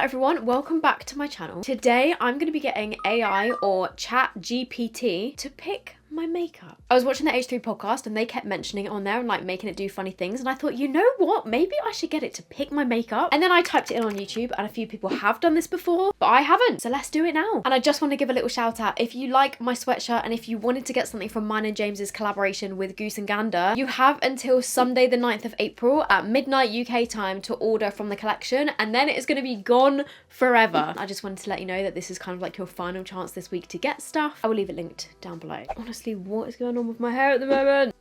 everyone, welcome back to my channel. Today I'm going to be getting AI or Chat GPT to pick my makeup. I was watching the H3 podcast and they kept mentioning it on there and like making it do funny things, and I thought, you know what, maybe I should get it to pick my makeup. And then I typed it in on YouTube and a few people have done this before, but I haven't, so let's do it now. And I just want to give a little shout out, if you like my sweatshirt and if you wanted to get something from mine and James's collaboration with Goose and Gander, you have until Sunday the 9th of April at midnight UK time to order from the collection, and then it is going to be gone forever. I just wanted to let you know that this is kind of like your final chance this week to get stuff. I will leave it linked down below. Honestly, what is going on with my hair at the moment?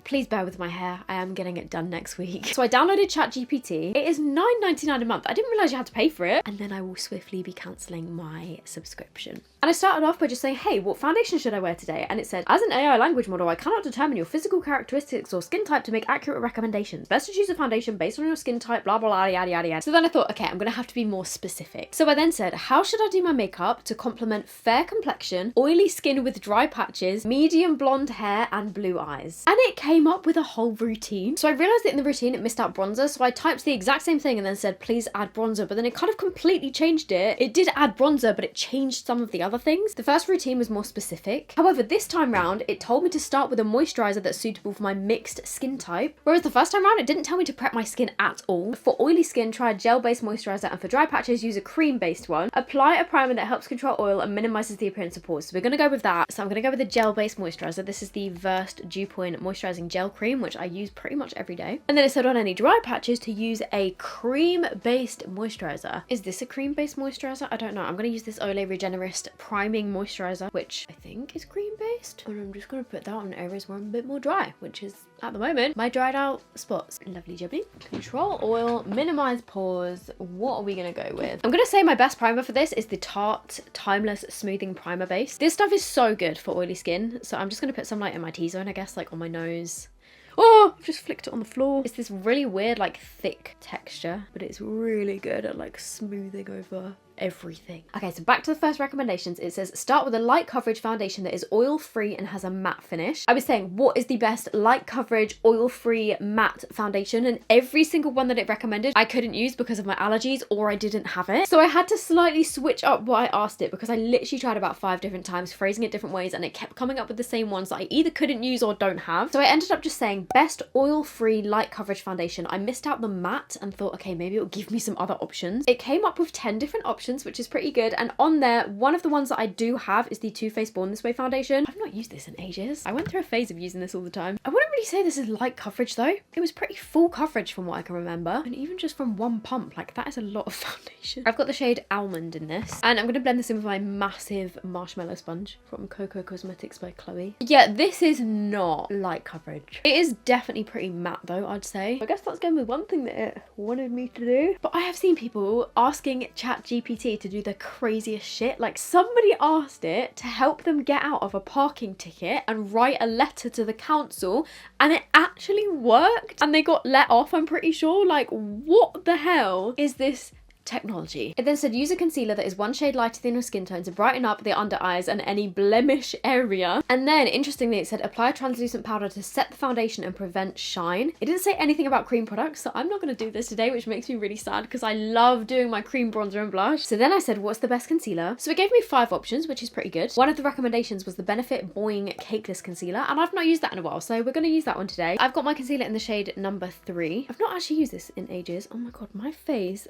Please bear with my hair. I am getting it done next week. So I downloaded ChatGPT. It is $9.99 a month. I didn't realise you had to pay for it. And then I will swiftly be cancelling my subscription. And I started off by just saying, hey, what foundation should I wear today? And it said, as an AI language model, I cannot determine your physical characteristics or skin type to make accurate recommendations. Best to choose a foundation based on your skin type, blah, blah, blah, yada, yada, yada. So then I thought, okay, I'm going to have to be more specific. So I then said, how should I do my makeup to complement fair complexion, oily skin with dry patches, medium blonde hair, and blue eyes? And it came up with a whole routine. So I realised that in the routine it missed out bronzer. So I typed the exact same thing and then said, please add bronzer. But then it kind of completely changed it. It did add bronzer, but it changed some of the other things. The first routine was more specific. However, this time round, it told me to start with a moisturiser that's suitable for my mixed skin type. Whereas the first time round, it didn't tell me to prep my skin at all. For oily skin, try a gel-based moisturiser, and for dry patches, use a cream-based one. Apply a primer that helps control oil and minimises the appearance of pores. So we're going to go with that. So I'm going to go with a gel-based moisturiser. This is the Versed Dew Point Moisturising Gel Cream, which I use pretty much every day. And then it said on any dry patches to use a cream-based moisturiser. Is this a cream-based moisturiser? I don't know. I'm going to use this Olay Regenerist Priming Moisturiser, which I think is cream-based. And I'm just going to put that on areas where I'm a bit more dry, which is, at the moment, my dried out spots. Lovely jubbly. Control oil, minimise pores. What are we going to go with? I'm going to say my best primer for this is the Tarte Timeless Smoothing Primer Base. This stuff is so good for oily skin, so I'm just going to put some like in my T-zone, I guess, like on my nose. Oh, I've just flicked it on the floor. It's this really weird, like, thick texture, but it's really good at, like, smoothing over everything. Okay, so back to the first recommendations. It says start with a light coverage foundation that is oil free and has a matte finish. I was saying, what is the best light coverage oil free matte foundation? And every single one that it recommended I couldn't use because of my allergies, or I didn't have it. So I had to slightly switch up what I asked it, because I literally tried about 5 different times, phrasing it different ways, and it kept coming up with the same ones that I either couldn't use or don't have. So I ended up just saying best oil free light coverage foundation. I missed out the matte and thought, okay, maybe it'll give me some other options. It came up with 10 different options, which is pretty good. And on there, one of the ones that I do have is the Too Faced Born This Way foundation. I've not used this in ages. I went through a phase of using this all the time. I wouldn't really say this is light coverage though. It was pretty full coverage from what I can remember. And even just from one pump, like that is a lot of foundation. I've got the shade Almond in this. And I'm going to blend this in with my massive marshmallow sponge from Coco Cosmetics by Chloe. Yeah, this is not light coverage. It is definitely pretty matte though, I'd say. I guess that's going to be one thing that it wanted me to do. But I have seen people asking ChatGPT to do the craziest shit. Like, somebody asked it to help them get out of a parking ticket and write a letter to the council, and it actually worked and they got let off, I'm pretty sure. Like, what the hell is this technology? It then said use a concealer that is one shade lighter than your skin tone to brighten up the under eyes and any blemish area. And then interestingly, it said apply a translucent powder to set the foundation and prevent shine. It didn't say anything about cream products, so I'm not going to do this today, which makes me really sad because I love doing my cream bronzer and blush. So then I said, what's the best concealer? So it gave me 5 options, which is pretty good. One of the recommendations was the Benefit Boing Cakeless Concealer, and I've not used that in a while, so we're going to use that one today. I've got my concealer in the shade number 3. I've not actually used this in ages. Oh my god, my face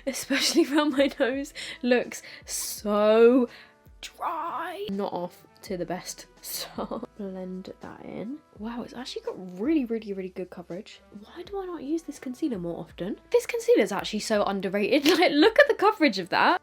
especially around my nose looks so dry. Not off to the best start. Blend that in. Wow, it's actually got really good coverage. Why do I not use this concealer more often? This concealer is actually so underrated. Like, look at the coverage of that.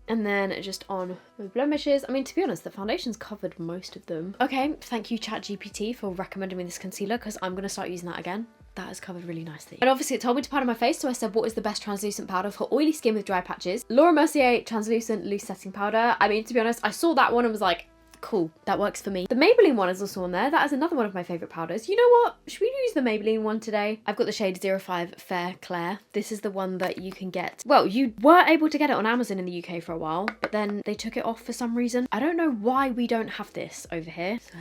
And then just on with blemishes. I mean, to be honest, the foundation's covered most of them. Okay, thank you ChatGPT for recommending me this concealer, because I'm going to start using that again. That is covered really nicely. And obviously it told me to powder my face, so I said, what is the best translucent powder for oily skin with dry patches? Laura Mercier Translucent Loose Setting Powder. I mean, to be honest, I saw that one and was like, cool, that works for me. The Maybelline one is also on there. That is another one of my favourite powders. You know what? Should we use the Maybelline one today? I've got the shade 05 Fair Claire. This is the one that you can get. Well, you were able to get it on Amazon in the UK for a while, but then they took it off for some reason. I don't know why we don't have this over here. So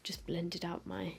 just blended out my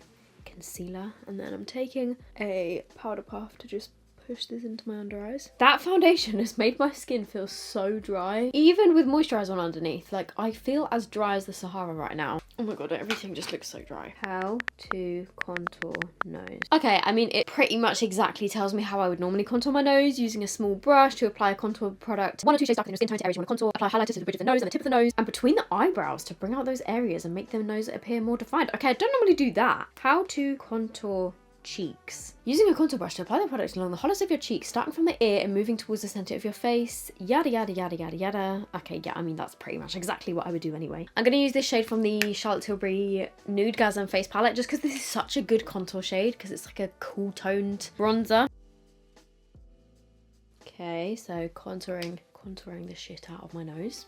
concealer, and then I'm taking a powder puff to just push this into my under eyes. That foundation has made my skin feel so dry. Even with moisturiser on underneath, like I feel as dry as the Sahara right now. Oh my god, everything just looks so dry. How to contour nose. Okay, I mean, it pretty much exactly tells me how I would normally contour my nose, using a small brush to apply a contour product 1 or 2 shades darker than your skin tone to areas you want to contour, apply highlighter to the bridge of the nose and the tip of the nose, and between the eyebrows to bring out those areas and make the nose appear more defined. Okay, I don't normally do that. How to contour cheeks. Using a contour brush to apply the product along the hollows of your cheeks, starting from the ear and moving towards the centre of your face. Yada, yada, yada, yada, yada. Okay, yeah, I mean, that's pretty much exactly what I would do anyway. I'm going to use this shade from the Charlotte Tilbury Nudegasm face palette just because this is such a good contour shade because it's like a cool toned bronzer. Okay, so contouring the shit out of my nose.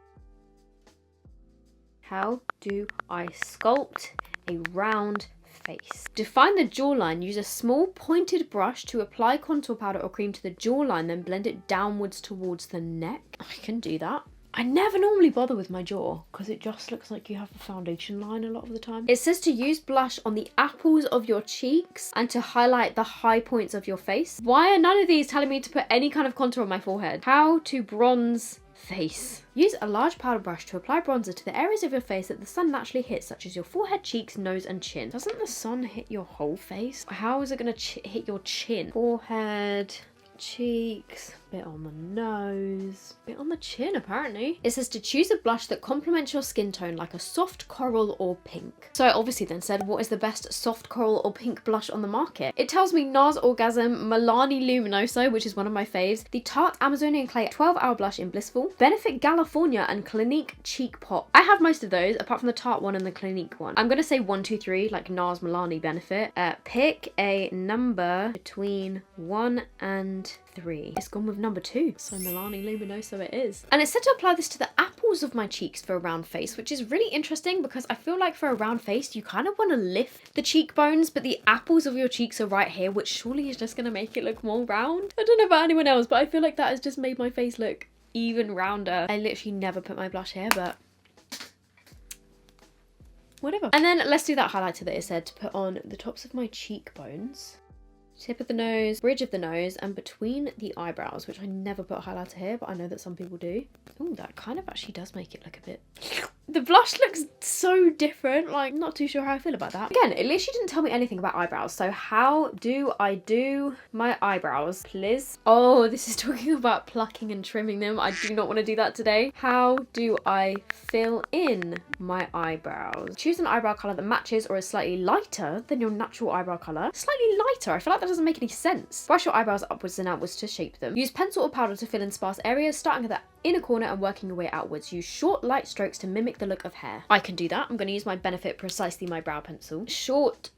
How do I sculpt a round face? Define the jawline. Use a small pointed brush to apply contour powder or cream to the jawline, then blend it downwards towards the neck. I can do that. I never normally bother with my jaw because it just looks like you have a foundation line a lot of the time. It says to use blush on the apples of your cheeks and to highlight the high points of your face. Why are none of these telling me to put any kind of contour on my forehead? How to bronze face. Use a large powder brush to apply bronzer to the areas of your face that the sun naturally hits, such as your forehead, cheeks, nose, and chin. Doesn't the sun hit your whole face? How is it going to hit your chin? Forehead, cheeks, bit on the nose, bit on the chin apparently. It says to choose a blush that complements your skin tone, like a soft coral or pink. So I obviously then said, what is the best soft coral or pink blush on the market? It tells me NARS Orgasm, Milani Luminoso, which is one of my faves, the Tarte Amazonian Clay 12-hour blush in Blissful, Benefit California, and Clinique Cheek Pop. I have most of those apart from the Tarte one and the Clinique one. I'm gonna say 1, 2, 3, like NARS, Milani, Benefit. Pick a number between 1 and 3. It's gone with number 2, so Milani Luminoso it is. And it's said to apply this to the apples of my cheeks for a round face, which is really interesting because I feel like for a round face you kind of want to lift the cheekbones, but the apples of your cheeks are right here, which surely is just going to make it look more round. I don't know about anyone else, but I feel like that has just made my face look even rounder. I literally never put my blush here, but whatever. And then let's do that highlighter that it said to put on the tops of my cheekbones, tip of the nose, bridge of the nose, and between the eyebrows, which I never put a highlighter here, but I know that some people do. Oh, that kind of actually does make it look a bit... The blush looks so different, like not too sure how I feel about that. Again, it literally didn't tell me anything about eyebrows, so how do I do my eyebrows, please? Oh, this is talking about plucking and trimming them. I do not want to do that today. How do I fill in my eyebrows? Choose an eyebrow colour that matches or is slightly lighter than your natural eyebrow colour. Slightly lighter? I feel like that doesn't make any sense. Brush your eyebrows upwards and outwards to shape them. Use pencil or powder to fill in sparse areas, starting at the inner corner and working your way outwards. Use short, light strokes to mimic the look of hair. I can do that. I'm going to use my Benefit Precisely My Brow Pencil. Short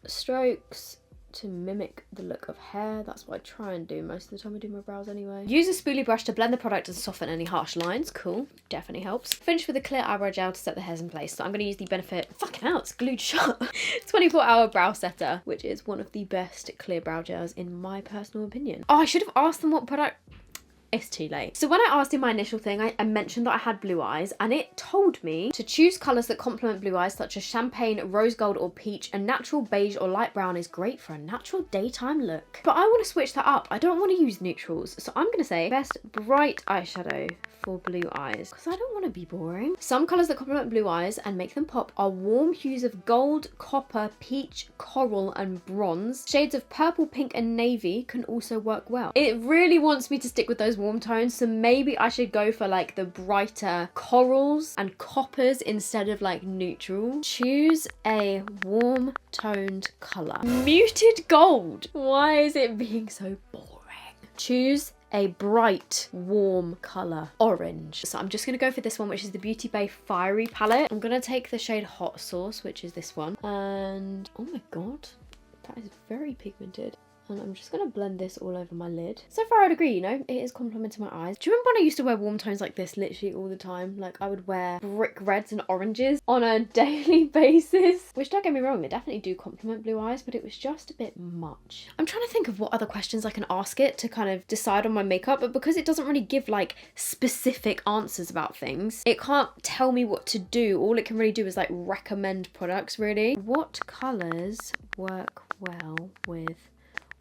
strokes to mimic the look of hair. That's what I try and do most of the time I do my brows anyway. Use a spoolie brush to blend the product and soften any harsh lines. Cool. Definitely helps. Finish with a clear eyebrow gel to set the hairs in place. So I'm going to use the Benefit... Fucking hell, it's glued shut. 24-hour brow setter, which is one of the best clear brow gels in my personal opinion. Oh, I should have asked them what product... It's too late. So when I asked in my initial thing, I mentioned that I had blue eyes, and it told me to choose colours that complement blue eyes, such as champagne, rose gold, or peach. A natural beige or light brown is great for a natural daytime look. But I want to switch that up. I don't want to use neutrals. So I'm going to say best bright eyeshadow for blue eyes, because I don't want to be boring. Some colours that complement blue eyes and make them pop are warm hues of gold, copper, peach, coral, and bronze. Shades of purple, pink, and navy can also work well. It really wants me to stick with those warm tones, so maybe I should go for like the brighter corals and coppers instead of like neutral. Choose a warm toned colour. Muted gold. Why is it being so boring? Choose a bright, warm colour. Orange. So I'm just going to go for this one, which is the Beauty Bay Fiery palette. I'm going to take the shade Hot Sauce, which is this one. And oh my god, that is very pigmented. And I'm just going to blend this all over my lid. So far I'd agree, you know, it is complementing my eyes. Do you remember when I used to wear warm tones like this literally all the time? Like I would wear brick reds and oranges on a daily basis. Which, don't get me wrong, they definitely do complement blue eyes, but it was just a bit much. I'm trying to think of what other questions I can ask it to kind of decide on my makeup, but because it doesn't really give like specific answers about things, it can't tell me what to do. All it can really do is like recommend products really. What colours work well with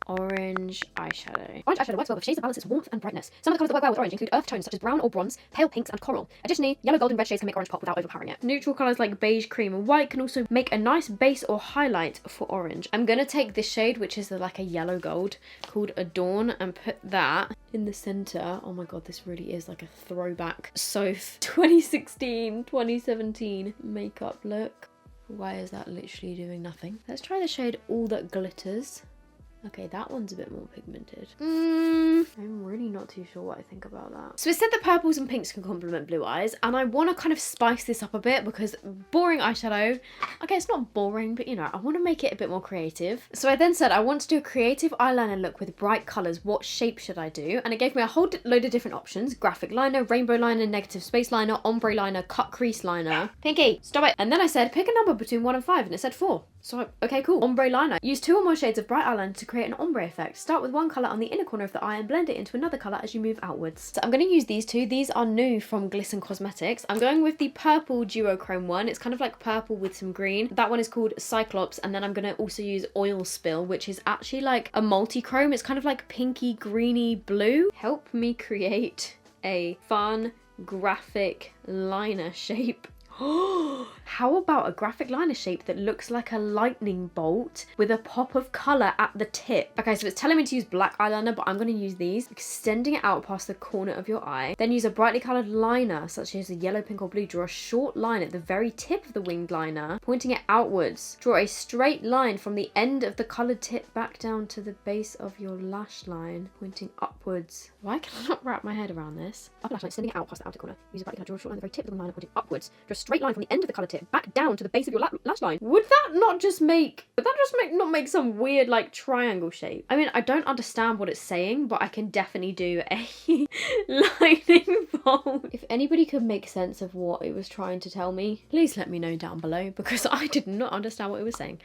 Orange eyeshadow. Orange eyeshadow works well with shades that balance its warmth and brightness. Some of the colours that work well with orange include earth tones such as brown or bronze, pale pinks and coral. Additionally, yellow, gold and red shades can make orange pop without overpowering it. Neutral colours like beige, cream and white can also make a nice base or highlight for orange. I'm going to take this shade, which is like a yellow gold, called Adorn, and put that in the centre. Oh my god, this really is like a throwback SOPH 2016, 2017 makeup look. Why is that literally doing nothing? Let's try the shade All That Glitters. Okay, that one's a bit more pigmented. I'm really not too sure what I think about that. So it said that purples and pinks can complement blue eyes, and I want to kind of spice this up a bit because boring eyeshadow, okay, it's not boring, but you know, I want to make it a bit more creative. So I then said I want to do a creative eyeliner look with bright colours. What shape should I do? And it gave me a whole load of different options. Graphic liner, rainbow liner, negative space liner, ombre liner, cut crease liner. Pinky, stop it. And then I said pick a number between 1 and 5, and it said 4. So, okay, cool. Ombre liner. Use 2 or more shades of bright eyeliner to create an ombre effect. Start with one colour on the inner corner of the eye and blend it into another colour as you move outwards. So I'm going to use these two. These are new from Glisten Cosmetics. I'm going with the purple duochrome one. It's kind of like purple with some green. That one is called Cyclops, and then I'm going to also use Oil Spill, which is actually like a multi-chrome. It's kind of like pinky, greeny blue. Help me create a fun graphic liner shape. How about a graphic liner shape that looks like a lightning bolt with a pop of colour at the tip? Okay, so it's telling me to use black eyeliner, but I'm going to use these, extending it out past the corner of your eye. Then use a brightly coloured liner, such as a yellow, pink or blue. Draw a short line at the very tip of the winged liner, pointing it outwards. Draw a straight line from the end of the coloured tip back down to the base of your lash line, pointing upwards. Why can I not wrap my head around this? Upper lash line, extending it out past the outer corner. Use a brightly coloured, draw a short line at the very tip of the liner, pointing upwards. Draw a straight line from the end of the coloured tip back down to the base of your lash line. Would that just make some weird like triangle shape? I mean, I don't understand what it's saying, but I can definitely do a lightning bolt. If anybody could make sense of what it was trying to tell me, please let me know down below, because I did not understand what it was saying.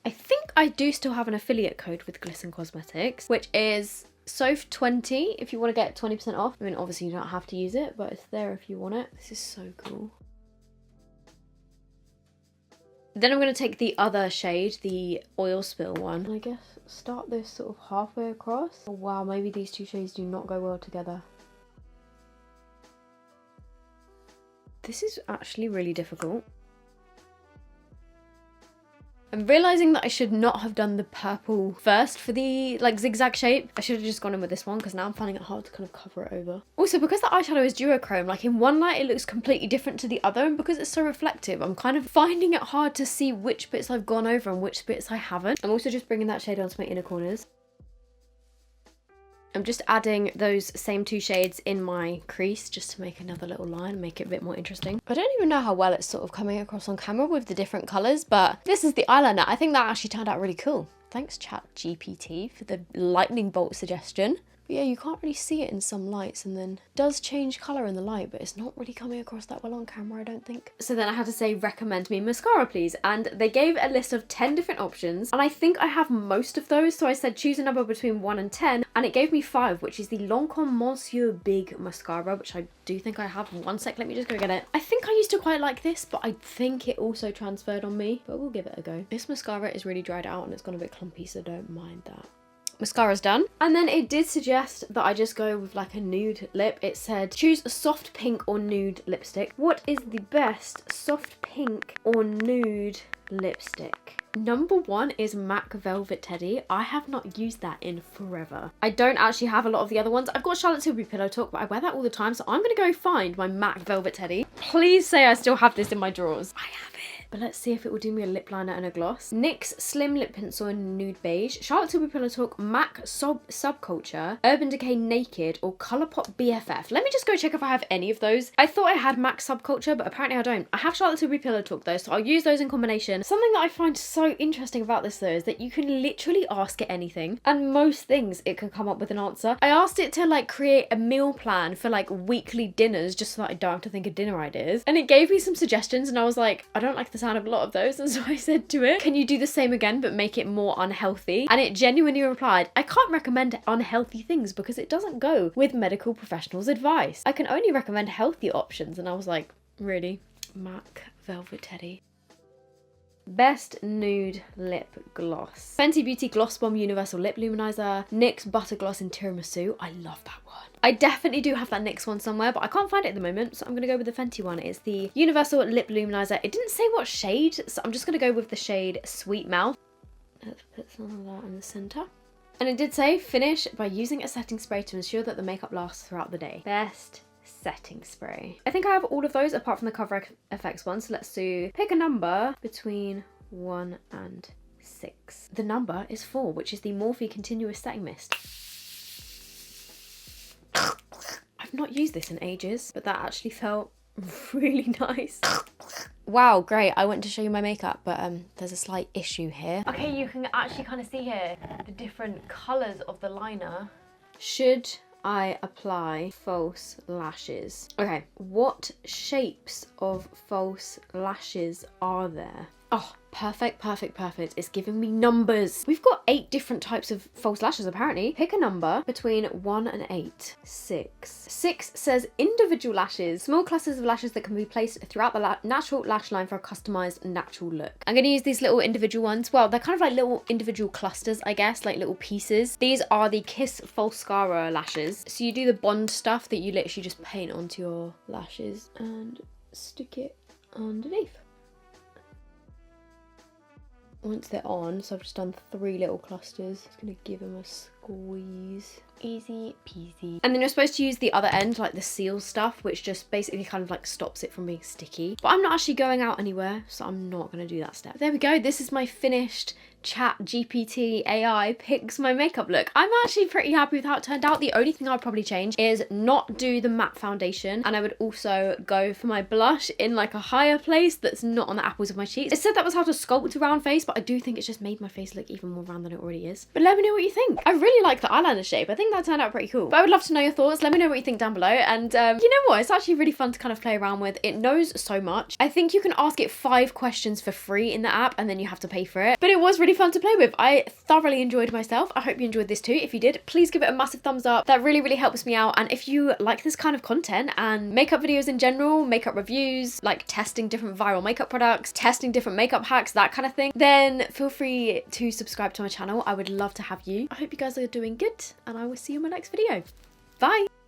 I think I do still have an affiliate code with Glisten Cosmetics, which is SOPH20 if you want to get 20% off. I mean, obviously you don't have to use it, but it's there if you want it. This is so cool. Then I'm going to take the other shade, the Oil Spill one, and I guess start this sort of halfway across. Oh wow, maybe these two shades do not go well together. This is actually really difficult. I'm realising that I should not have done the purple first for the like zigzag shape. I should have just gone in with this one, because now I'm finding it hard to kind of cover it over. Also, because the eyeshadow is duochrome, like in one light it looks completely different to the other, and because it's so reflective, I'm kind of finding it hard to see which bits I've gone over and which bits I haven't. I'm also just bringing that shade onto my inner corners. I'm just adding those same 2 shades in my crease just to make another little line and make it a bit more interesting. I don't even know how well it's sort of coming across on camera with the different colours, but this is the eyeliner. I think that actually turned out really cool. Thanks ChatGPT for the lightning bolt suggestion. But yeah, you can't really see it in some lights, and then it does change colour in the light, but it's not really coming across that well on camera, I don't think. So then I had to say, recommend me mascara please, and they gave a list of 10 different options, and I think I have most of those, so I said choose a number between 1 and 10, and it gave me 5, which is the Lancome Monsieur Big Mascara, which I do think I have. One sec, let me just go get it. I think I used to quite like this, but I think it also transferred on me, but we'll give it a go. This mascara is really dried out and it's gone a bit clumpy, so don't mind that. Mascara's done. And then it did suggest that I just go with like a nude lip. It said choose a soft pink or nude lipstick. What is the best soft pink or nude lipstick? Number 1 is MAC Velvet Teddy. I have not used that in forever. I don't actually have a lot of the other ones. I've got Charlotte Tilbury Pillow Talk, but I wear that all the time, so I'm gonna go find my MAC Velvet Teddy. Please say I still have this in my drawers. I have it. But let's see if it will do me a lip liner and a gloss. NYX Slim Lip Pencil in Nude Beige, Charlotte Tilbury Pillow Talk MAC Subculture, Urban Decay Naked, or Colourpop BFF. Let me just go check if I have any of those. I thought I had MAC Subculture, but apparently I don't. I have Charlotte Tilbury Pillow Talk though, so I'll use those in combination. Something that I find so interesting about this though is that you can literally ask it anything, and most things it can come up with an answer. I asked it to like create a meal plan for like weekly dinners, just so that I don't have to think of dinner ideas, and it gave me some suggestions, and I was like, I don't like the sound of a lot of those, and so I said to it, can you do the same again but make it more unhealthy? And it genuinely replied, I can't recommend unhealthy things because it doesn't go with medical professionals' advice. I can only recommend healthy options. And I was like, really? MAC Velvet Teddy. Best Nude Lip Gloss. Fenty Beauty Gloss Bomb Universal Lip Luminizer. NYX Butter Gloss in Tiramisu. I love that one. I definitely do have that NYX one somewhere, but I can't find it at the moment, so I'm going to go with the Fenty one. It's the Universal Lip Luminizer. It didn't say what shade, so I'm just going to go with the shade Sweet Mouth. Let's put some of that in the centre. And it did say, finish by using a setting spray to ensure that the makeup lasts throughout the day. Best setting spray. I think I have all of those apart from the Cover FX one, so let's do pick a number between 1 and 6. The number is 4, which is the Morphe Continuous Setting Mist. I've not used this in ages, but that actually felt really nice. Wow, great. I went to show you my makeup, but there's a slight issue here. Okay, you can actually kind of see here the different colours of the liner. Should I apply false lashes? Okay, what shapes of false lashes are there? Oh, perfect, perfect, perfect. It's giving me numbers. We've got 8 different types of false lashes apparently. Pick a number between 1 and 8. 6. 6 says individual lashes. Small clusters of lashes that can be placed throughout the natural lash line for a customized natural look. I'm going to use these little individual ones. Well, they're kind of like little individual clusters, I guess, like little pieces. These are the Kiss Falscara lashes. So you do the bond stuff that you literally just paint onto your lashes and stick it underneath. Once they're on, so I've just done 3 little clusters. Just gonna give them a squeeze. Easy peasy. And then you're supposed to use the other end, like the seal stuff, which just basically kind of like stops it from being sticky. But I'm not actually going out anywhere, so I'm not gonna do that step. There we go. This is my finished Chat GPT AI picks my makeup look. I'm actually pretty happy with how it turned out. The only thing I'd probably change is not do the matte foundation, and I would also go for my blush in like a higher place that's not on the apples of my cheeks. It said that was how to sculpt a round face, but I do think it's just made my face look even more round than it already is. But let me know what you think. I really like the eyeliner shape. I think that turned out pretty cool. But I would love to know your thoughts. Let me know what you think down below. And you know what? It's actually really fun to kind of play around with. It knows so much. I think you can ask it 5 questions for free in the app, and then you have to pay for it. But it was really fun to play with. I thoroughly enjoyed myself. I hope you enjoyed this too. If you did, please give it a massive thumbs up. That really, really helps me out. And if you like this kind of content and makeup videos in general, makeup reviews, like testing different viral makeup products, testing different makeup hacks, that kind of thing, then feel free to subscribe to my channel. I would love to have you. I hope you guys are doing good, and I will see you in my next video. Bye!